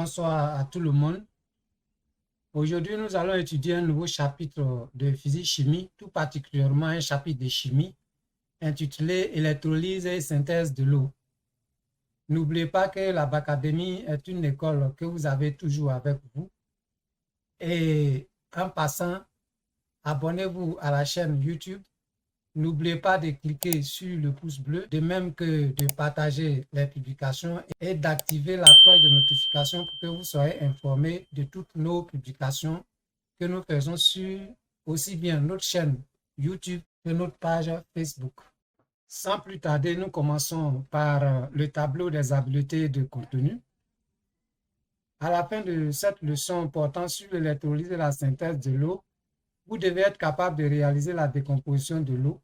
Bonsoir à tout le monde. Aujourd'hui, nous allons étudier un nouveau chapitre de physique-chimie, tout particulièrement un chapitre de chimie intitulé Électrolyse et synthèse de l'eau. N'oubliez pas que la Bacadémie est une école que vous avez toujours avec vous. Et en passant, abonnez-vous à la chaîne YouTube. N'oubliez pas de cliquer sur le pouce bleu, de même que de partager les publications et d'activer la cloche de notification pour que vous soyez informés de toutes nos publications que nous faisons sur aussi bien notre chaîne YouTube que notre page Facebook. Sans plus tarder, nous commençons par le tableau des habiletés de contenu. À la fin de cette leçon portant sur l'électrolyse et la synthèse de l'eau, vous devez être capable de réaliser la décomposition de l'eau.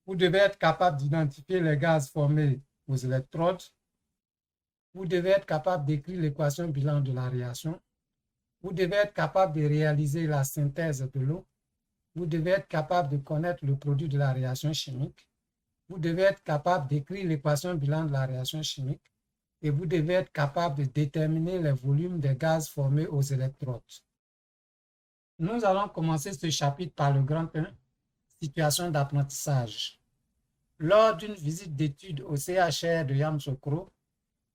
Vous devez être capable d'identifier les gaz formés aux électrodes. Vous devez être capable d'écrire l'équation bilan de la réaction. Vous devez être capable de réaliser la synthèse de l'eau. Vous devez être capable de connaître le produit de la réaction chimique. Vous devez être capable d'écrire l'équation bilan de la réaction chimique. Et vous devez être capable de déterminer les volumes des gaz formés aux électrodes. Nous allons commencer ce chapitre par le grand 1, situation d'apprentissage. Lors d'une visite d'études au CHR de Yamoussoukro,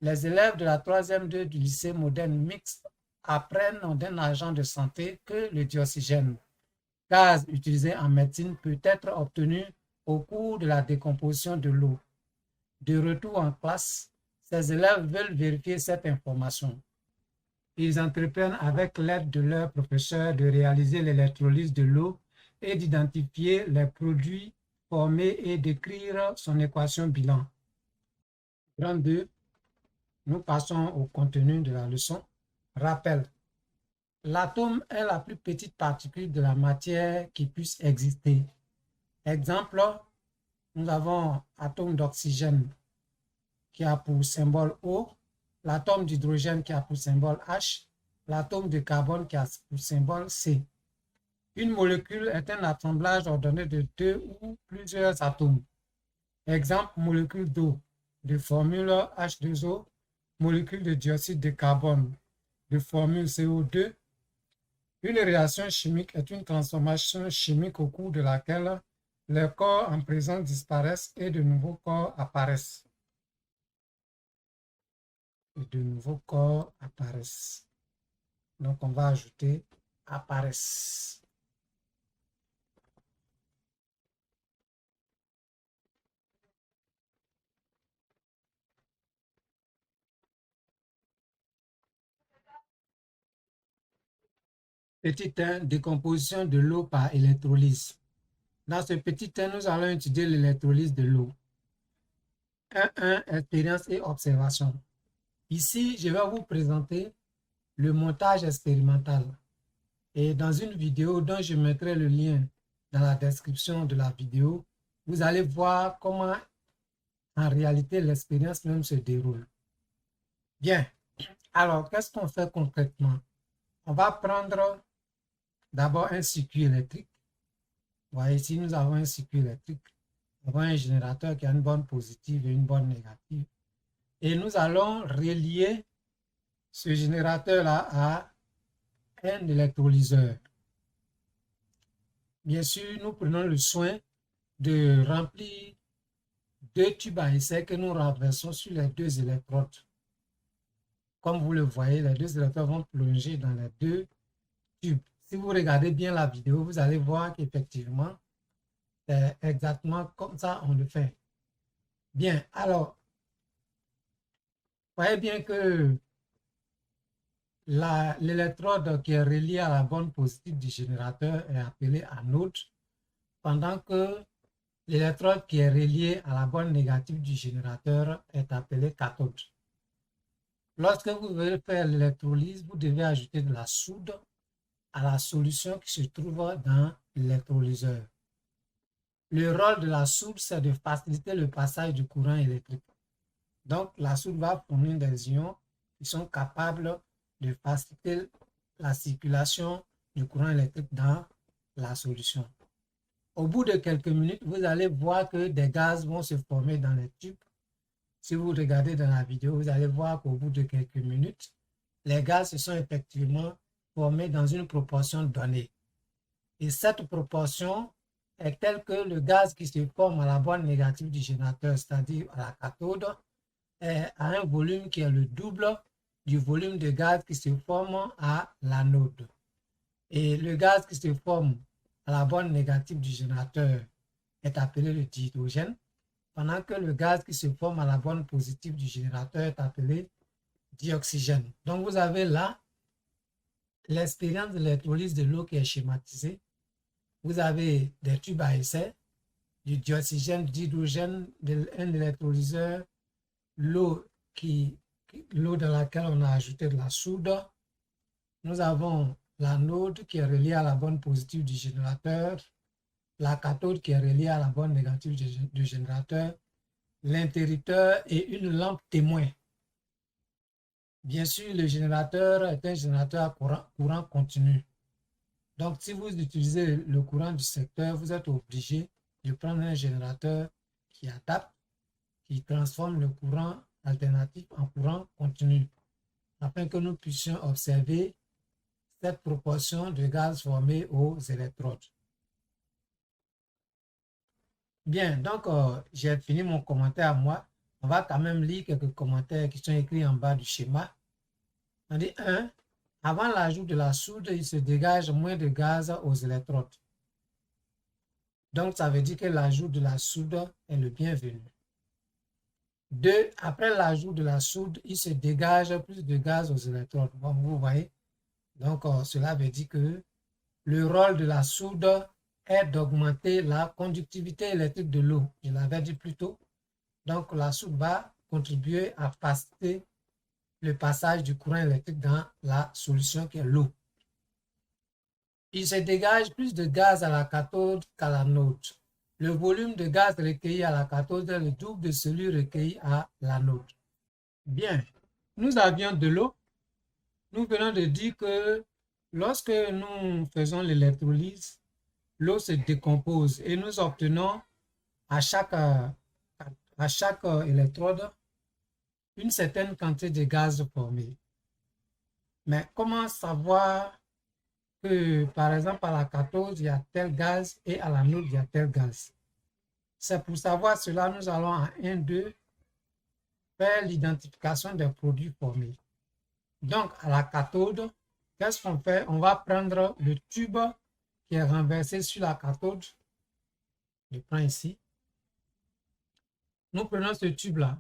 les élèves de la 3e 2 du lycée moderne mixte apprennent d'un agent de santé que le dioxygène, gaz utilisé en médecine, peut être obtenu au cours de la décomposition de l'eau. De retour en classe, ces élèves veulent vérifier cette information. Ils entreprennent avec l'aide de leur professeur de réaliser l'électrolyse de l'eau et d'identifier les produits formés et d'écrire son équation bilan. Grand 2, nous passons au contenu de la leçon. Rappel. L'atome est la plus petite particule de la matière qui puisse exister. Exemple, nous avons l'atome d'oxygène qui a pour symbole O, l'atome d'hydrogène qui a pour symbole H, l'atome de carbone qui a pour symbole C. Une molécule est un assemblage ordonné de 2 ou plusieurs atomes. Exemple, molécule d'eau, de formule H2O, molécule de dioxyde de carbone, de formule CO2. Une réaction chimique est une transformation chimique au cours de laquelle les corps en présence disparaissent et de nouveaux corps apparaissent. Donc, on va ajouter apparaissent. Petit 1, décomposition de l'eau par électrolyse. Dans ce petit 1, nous allons étudier l'électrolyse de l'eau. 1.1, expérience et observation. Ici, je vais vous présenter le montage expérimental. Et dans une vidéo dont je mettrai le lien dans la description de la vidéo, vous allez voir comment en réalité l'expérience même se déroule. Bien, alors qu'est-ce qu'on fait concrètement? On va prendre d'abord un circuit électrique. Vous voyez ici, nous avons un circuit électrique. Nous avons un générateur qui a une borne positive et une borne négative. Et nous allons relier ce générateur-là à un électrolyseur. Bien sûr, nous prenons le soin de remplir 2 tubes à essai que nous renversons sur les 2 électrodes. Comme vous le voyez, les 2 électrodes vont plonger dans les 2 tubes. Si vous regardez bien la vidéo, vous allez voir qu'effectivement, c'est exactement comme ça on le fait. Bien, alors, voyez bien que l'électrode qui est reliée à la borne positive du générateur est appelée anode, pendant que l'électrode qui est reliée à la borne négative du générateur est appelée cathode. Lorsque vous voulez faire l'électrolyse, vous devez ajouter de la soude à la solution qui se trouve dans l'électrolyseur. Le rôle de la soude, c'est de faciliter le passage du courant électrique. Donc, la soude va fournir des ions qui sont capables de faciliter la circulation du courant électrique dans la solution. Au bout de quelques minutes, vous allez voir que des gaz vont se former dans les tubes. Si vous regardez dans la vidéo, vous allez voir qu'au bout de quelques minutes, les gaz se sont effectivement formés dans une proportion donnée. Et cette proportion est telle que le gaz qui se forme à la borne négative du générateur, c'est-à-dire à la cathode, a un volume qui est le double du volume de gaz qui se forme à l'anode. Et le gaz qui se forme à la borne négative du générateur est appelé le dihydrogène, pendant que le gaz qui se forme à la borne positive du générateur est appelé dioxygène. Donc vous avez là l'expérience de l'électrolyse de l'eau qui est schématisée. Vous avez des tubes à essai, du dioxygène, du dihydrogène, un électrolyseur, l'eau dans laquelle on a ajouté de la soude. Nous avons l'anode qui est reliée à la borne positive du générateur, la cathode qui est reliée à la borne négative du générateur, l'interrupteur et une lampe témoin. Bien sûr, le générateur est un générateur à courant continu. Donc, si vous utilisez le courant du secteur, vous êtes obligé de prendre un générateur qui adapte, qui transforme le courant alternatif en courant continu, afin que nous puissions observer cette proportion de gaz formé aux électrodes. Bien, donc j'ai fini mon commentaire à moi. On va quand même lire quelques commentaires qui sont écrits en bas du schéma. On dit 1. Avant l'ajout de la soude, il se dégage moins de gaz aux électrodes. Donc, ça veut dire que l'ajout de la soude est le bienvenu. 2. Après l'ajout de la soude, il se dégage plus de gaz aux électrodes. Bon, vous voyez. Donc, cela veut dire que le rôle de la soude est d'augmenter la conductivité électrique de l'eau. Je l'avais dit plus tôt. Donc, la soude va contribuer à faciliter le passage du courant électrique dans la solution qui est l'eau. Il se dégage plus de gaz à la cathode qu'à l'anode. Le volume de gaz recueilli à la cathode est le double de celui recueilli à l'anode. Bien, nous avions de l'eau. Nous venons de dire que lorsque nous faisons l'électrolyse, l'eau se décompose et nous obtenons à chaque électrode une certaine quantité de gaz formé. Mais comment savoir que, par exemple, à la cathode, il y a tel gaz et à l'anode, il y a tel gaz? C'est pour savoir cela, nous allons à 1, 2 faire l'identification des produits formés. Donc, à la cathode, qu'est-ce qu'on fait? On va prendre le tube qui est renversé sur la cathode. Je prends ici. Nous prenons ce tube-là.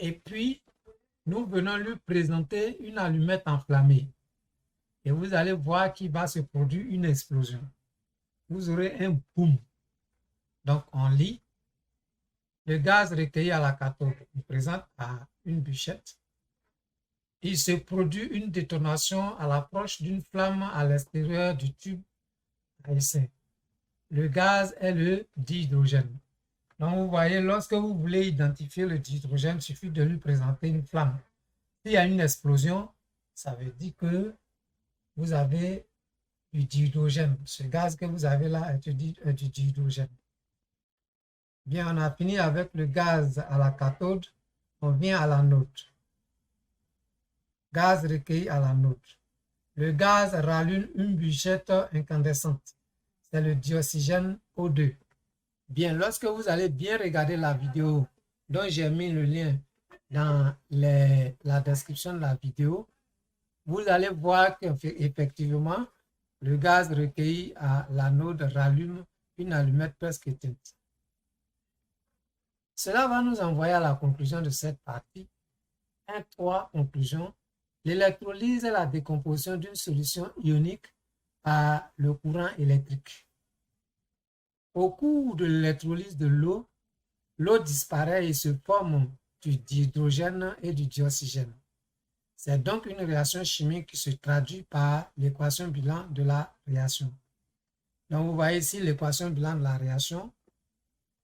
Et puis, nous venons lui présenter une allumette enflammée. Et vous allez voir qu'il va se produire une explosion. Vous aurez un boom. Donc, on lit. Le gaz recueilli à la cathode est présent à une bûchette. Il se produit une détonation à l'approche d'une flamme à l'extérieur du tube à essai. Le gaz est le dihydrogène. Donc, vous voyez, lorsque vous voulez identifier le dihydrogène, il suffit de lui présenter une flamme. S'il y a une explosion, ça veut dire que vous avez du dihydrogène. Ce gaz que vous avez là est du dihydrogène. Bien, on a fini avec le gaz à la cathode. On vient à l'anode. Gaz recueilli à l'anode. Le gaz rallume une bûchette incandescente. C'est le dioxygène O2. Bien, lorsque vous allez bien regarder la vidéo dont j'ai mis le lien dans la description de la vidéo, vous allez voir qu'effectivement, le gaz recueilli à l'anode rallume une allumette presque éteinte. Cela va nous envoyer à la conclusion de cette partie. 3 conclusions. L'électrolyse est la décomposition d'une solution ionique par le courant électrique. Au cours de l'électrolyse de l'eau, l'eau disparaît et se forme du dihydrogène et du dioxygène. C'est donc une réaction chimique qui se traduit par l'équation bilan de la réaction. Donc vous voyez ici l'équation bilan de la réaction.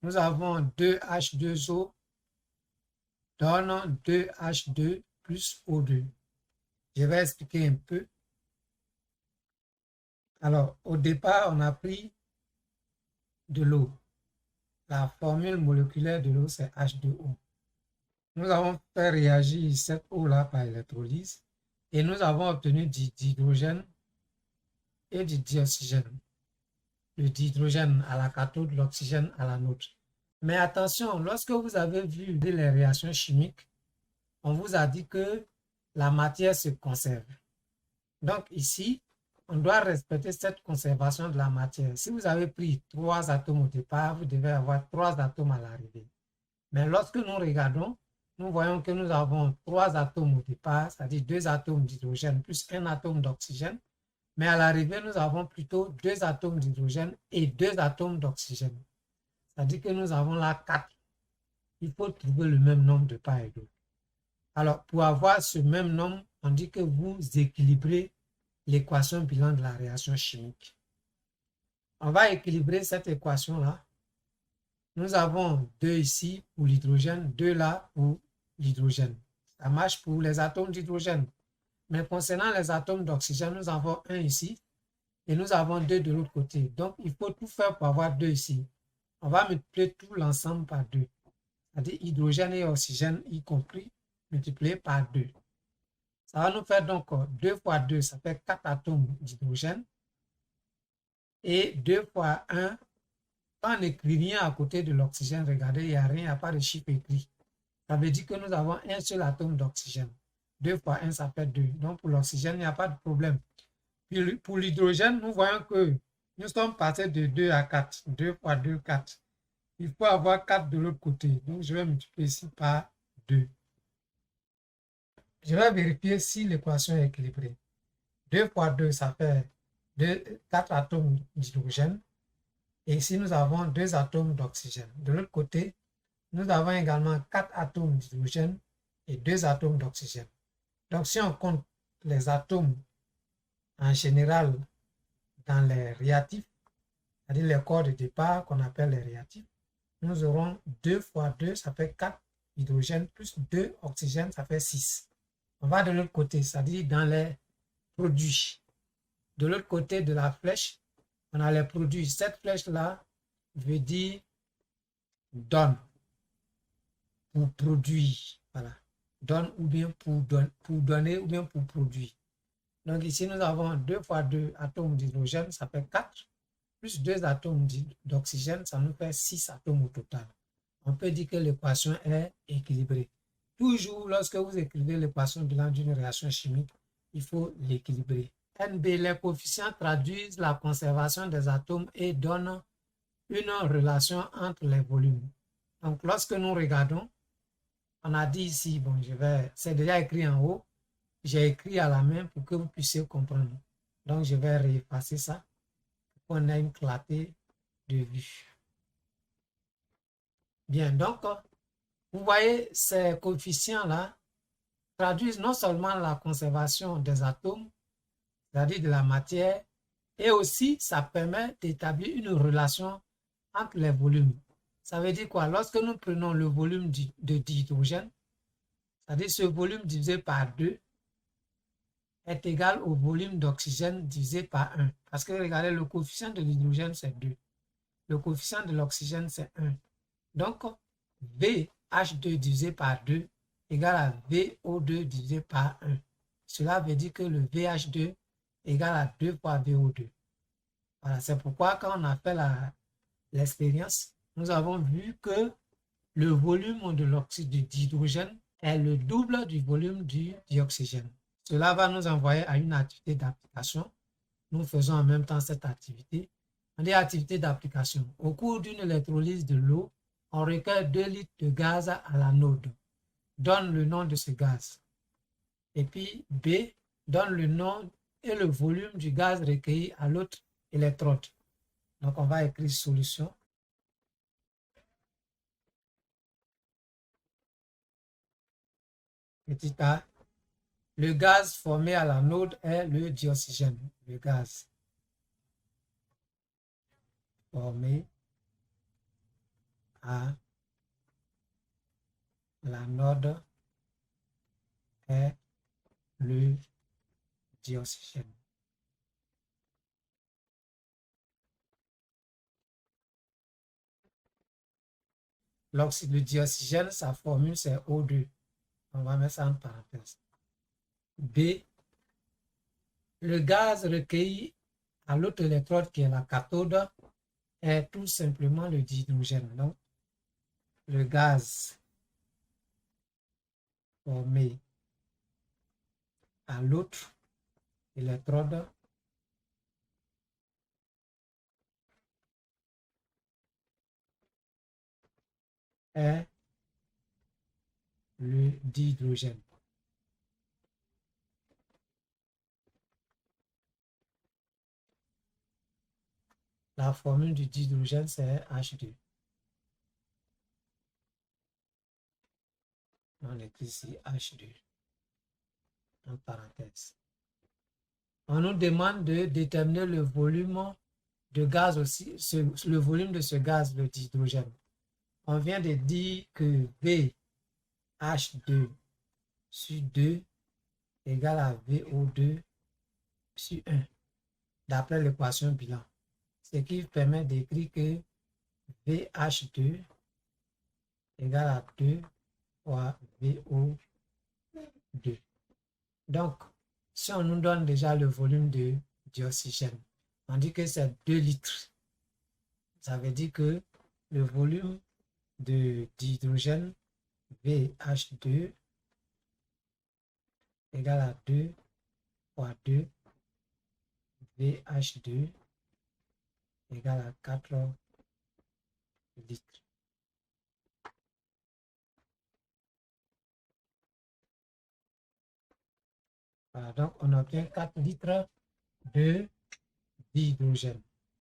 Nous avons 2H2O donne 2H2 plus O2. Je vais expliquer un peu. Alors, au départ, on a pris de l'eau. La formule moléculaire de l'eau, c'est H2O. Nous avons fait réagir cette eau-là par électrolyse et nous avons obtenu du d'hydrogène et du dioxygène. Le dihydrogène à la cathode, l'oxygène à l'anode. Mais attention, lorsque vous avez vu les réactions chimiques, on vous a dit que la matière se conserve. Donc ici, on doit respecter cette conservation de la matière. Si vous avez pris 3 atomes au départ, vous devez avoir 3 atomes à l'arrivée. Mais lorsque nous regardons, nous voyons que nous avons 3 atomes au départ, c'est-à-dire 2 atomes d'hydrogène plus 1 atome d'oxygène. Mais à l'arrivée, nous avons plutôt 2 atomes d'hydrogène et 2 atomes d'oxygène. C'est-à-dire que nous avons là 4. Il faut trouver le même nombre de part et d'autre. Alors, pour avoir ce même nombre, on dit que vous équilibrez l'équation bilan de la réaction chimique. On va équilibrer cette équation-là. Nous avons 2 ici pour l'hydrogène, 2 là pour l'hydrogène. Ça marche pour les atomes d'hydrogène. Mais concernant les atomes d'oxygène, nous avons 1 ici et nous avons 2 de l'autre côté. Donc, il faut tout faire pour avoir 2 ici. On va multiplier tout l'ensemble par 2. C'est-à-dire hydrogène et oxygène y compris, multiplié par 2. Ça va nous faire donc 2 fois 2, ça fait 4 atomes d'hydrogène. Et 2 fois 1, quand on n'écrit rien à côté de l'oxygène, regardez, il n'y a rien, il n'y a pas de chiffre écrit. Ça veut dire que nous avons un seul atome d'oxygène. 2 fois 1, ça fait 2. Donc pour l'oxygène, il n'y a pas de problème. Puis pour l'hydrogène, nous voyons que nous sommes passés de 2 à 4. 2 fois 2, 4. Il faut avoir 4 de l'autre côté. Donc je vais multiplier ici par 2. Je vais vérifier si l'équation est équilibrée. 2 fois 2, ça fait 4 atomes d'hydrogène. Et ici, nous avons 2 atomes d'oxygène. De l'autre côté, nous avons également 4 atomes d'hydrogène et 2 atomes d'oxygène. Donc, si on compte les atomes en général dans les réactifs, c'est-à-dire les corps de départ qu'on appelle les réactifs, nous aurons 2 fois 2, ça fait 4 hydrogène plus 2 oxygène, ça fait 6. On va de l'autre côté, c'est-à-dire dans les produits. De l'autre côté de la flèche, on a les produits. Cette flèche-là veut dire donne, pour produire. Voilà. Donne ou bien pour donner ou bien pour produire. Donc ici, nous avons 2 fois 2 atomes d'hydrogène, ça fait 4, plus 2 atomes d'oxygène, ça nous fait 6 atomes au total. On peut dire que l'équation est équilibrée. Toujours, lorsque vous écrivez l'équation bilan d'une réaction chimique, il faut l'équilibrer. NB, les coefficients traduisent la conservation des atomes et donnent une relation entre les volumes. Donc, lorsque nous regardons, on a dit ici, bon, c'est déjà écrit en haut, j'ai écrit à la main pour que vous puissiez comprendre. Donc, je vais réeffacer ça pour qu'on ait une clarté de vue. Bien, donc, vous voyez, ces coefficients-là traduisent non seulement la conservation des atomes, c'est-à-dire de la matière, et aussi ça permet d'établir une relation entre les volumes. Ça veut dire quoi? Lorsque nous prenons le volume de d'hydrogène, c'est-à-dire ce volume divisé par 2 est égal au volume d'oxygène divisé par 1. Parce que regardez, le coefficient de l'hydrogène, c'est 2. Le coefficient de l'oxygène, c'est 1. Donc, VH2 divisé par 2 égale à VO2 divisé par 1. Cela veut dire que le VH2 égale à 2 fois VO2. Voilà, c'est pourquoi quand on a fait l'expérience, nous avons vu que le volume de l'oxyde d'hydrogène est le double du volume du dioxygène. Cela va nous envoyer à une activité d'application. Nous faisons en même temps cette activité. On dit activité d'application. Au cours d'une électrolyse de l'eau, on recueille 2 litres de gaz à l'anode. Donne le nom de ce gaz. Et puis B donne le nom et le volume du gaz recueilli à l'autre électrode. Donc on va écrire solution. Petit a, le gaz formé à l'anode est le dioxygène. Le gaz formé à l'anode est le dioxygène. l'oxyde de dioxygène, sa formule c'est O2. On va mettre ça en parenthèse. B, le gaz recueilli à l'autre électrode qui est la cathode est tout simplement le dihydrogène. Donc, le gaz formé à l'autre électrode est le dihydrogène. La formule du dihydrogène, c'est H2. On écrit ici H2, en parenthèse. On nous demande de déterminer le volume de gaz aussi, le volume de ce gaz, le dihydrogène. On vient de dire que VH2 sur 2 égale à VO2 sur 1, d'après l'équation bilan. Ce qui permet d'écrire que VH2 égale à 2 fois VO2. Donc, si on nous donne déjà le volume de dioxygène, on dit que c'est 2 litres. Ça veut dire que le volume de d'hydrogène VH2 égale à 2 fois 2 VH2 égale à 4 litres. Voilà, donc on obtient 4 litres de d'hydrogène.